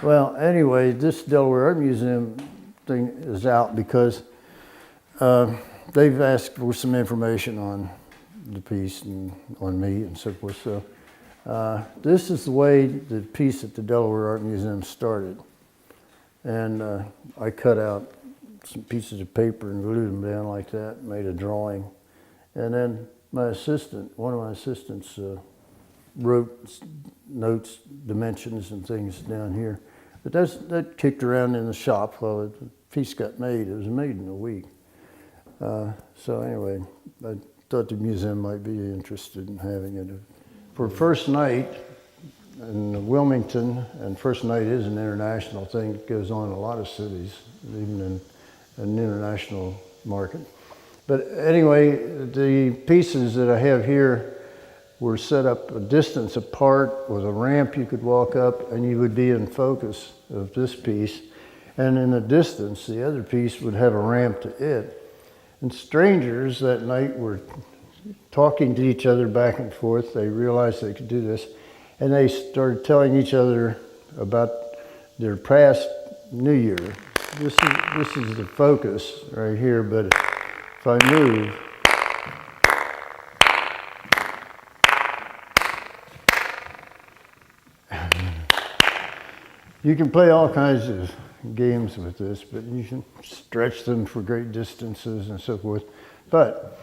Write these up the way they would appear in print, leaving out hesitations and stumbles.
Well, anyway, this Delaware Art Museum thing is out because they've asked for some information on the piece and on me and so forth. So this is the way the piece at the Delaware Art Museum started. And I cut out some pieces of paper and glued them down like that, made a drawing. And then my assistant, one of my assistants, wrote notes, dimensions and things down here. But that kicked around in the shop while the piece got made. It was made in a week. So anyway, I thought the museum might be interested in having it. For first night in Wilmington, and first night is an international thing. It goes on in a lot of cities, even in an international market. But anyway, the pieces that I have here were set up a distance apart with a ramp you could walk up, and you would be in focus of this piece. And in the distance, the other piece would have a ramp to it. And strangers that night were talking to each other back and forth. They realized they could do this. And they started telling each other about their past New Year. This is the focus right here, but if I move, you can play all kinds of games with this, but you can stretch them for great distances and so forth. But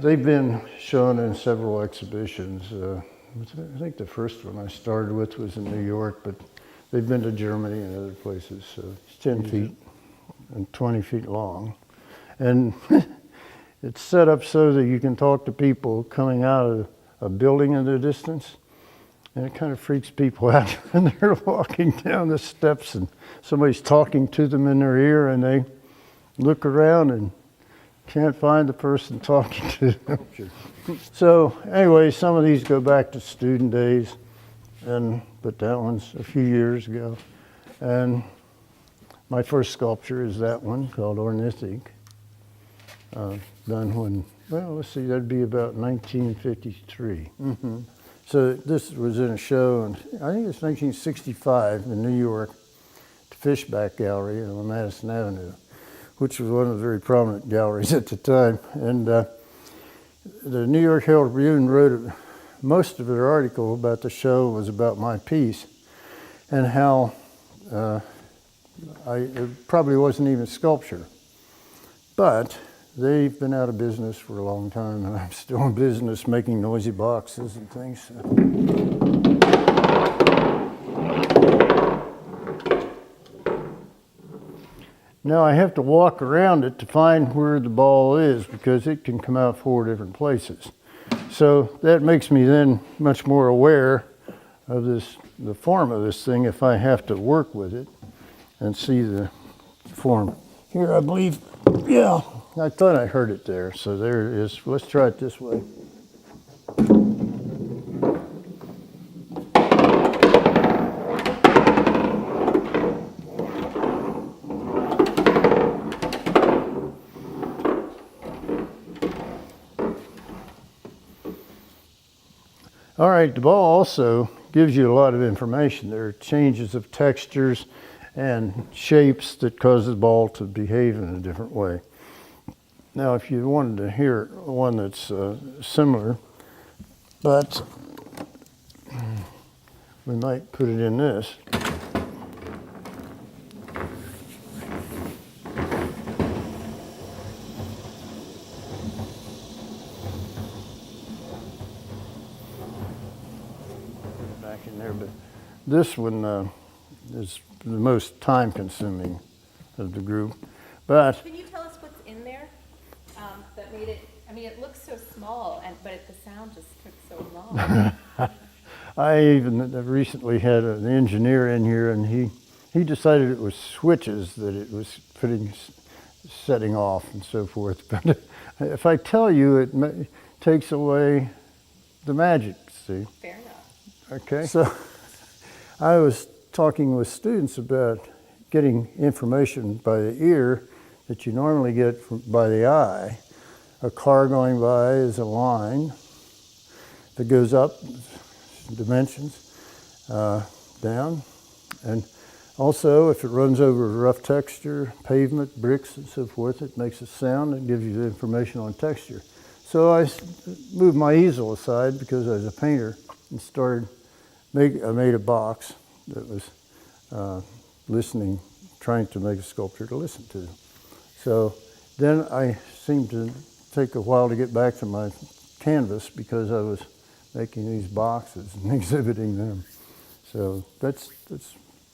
they've been shown in several exhibitions. I think the first one I started with was in New York, but they've been to Germany and other places. So it's 10 feet and 20 feet long. And it's set up so that you can talk to people coming out of a building in the distance. And it kind of freaks people out when they're walking down the steps and somebody's talking to them in their ear, and they look around and can't find the person talking to them. So anyway, some of these go back to student days, but that one's a few years ago. And my first sculpture is that one called Ornithic, done when, well, let's see, that'd be about 1953. Mm-hmm. So this was in a show, and I think it's 1965 in New York, the Fishback Gallery on Madison Avenue, which was one of the very prominent galleries at the time. And the New York Herald Tribune wrote most of their article about the show was about my piece and how it probably wasn't even sculpture. But they've been out of business for a long time, and I'm still in business making noisy boxes and things. Now I have to walk around it to find where the ball is because it can come out 4 different places. So that makes me then much more aware of the form of this thing if I have to work with it and see the form. Here, I believe, yeah. I thought I heard it there, so there it is. Let's try it this way. All right, the ball also gives you a lot of information. There are changes of textures and shapes that cause the ball to behave in a different way. Now, if you wanted to hear one that's similar, but we might put it in this. Back in there, but this one is the most time-consuming of the group. But can you tell us what's in there that made it? I mean, it looks so small, but the sound just took so long. I even recently had an engineer in here, and he decided it was switches that it was setting off and so forth. But if I tell you, it takes away the magic. See? Fair enough. Okay. So I was talking with students about getting information by the ear that you normally get by the eye. A car going by is a line that goes up, dimensions, down, And also, if it runs over rough texture, pavement, bricks, and so forth, it makes a sound and gives you the information on texture. So I moved my easel aside because I was a painter and I made a box that was listening, trying to make a sculpture to listen to. So then I seemed to take a while to get back to my canvas because I was making these boxes and exhibiting them. So that's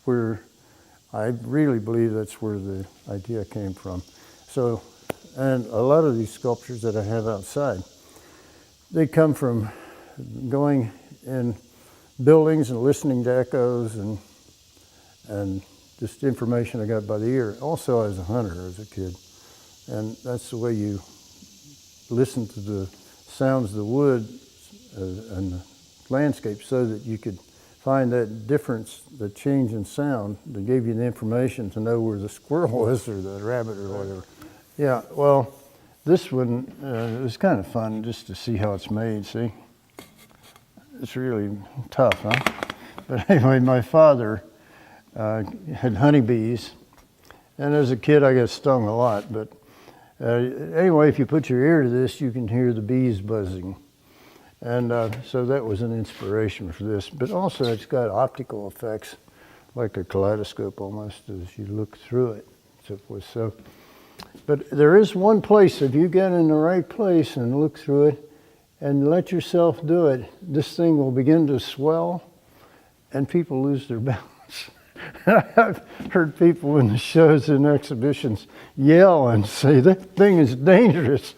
where I really believe that's where the idea came from. So, and a lot of these sculptures that I have outside, they come from going in buildings and listening to echoes and just information I got by the ear. Also, as a hunter as a kid, and that's the way you listen to the sounds of the wood and the landscape, so that you could find that difference, the change in sound that gave you the information to know where the squirrel was or the rabbit or whatever. Yeah, well, this one, it was kind of fun just to see how it's made, see? It's really tough, huh? But anyway, my father had honeybees, and as a kid I got stung a lot, but anyway, if you put your ear to this, you can hear the bees buzzing. And so that was an inspiration for this. But also it's got optical effects, like a kaleidoscope almost, as you look through it. So, but there is one place, if you get in the right place and look through it and let yourself do it, this thing will begin to swell and people lose their balance. I've heard people in the shows and exhibitions yell and say, that thing is dangerous.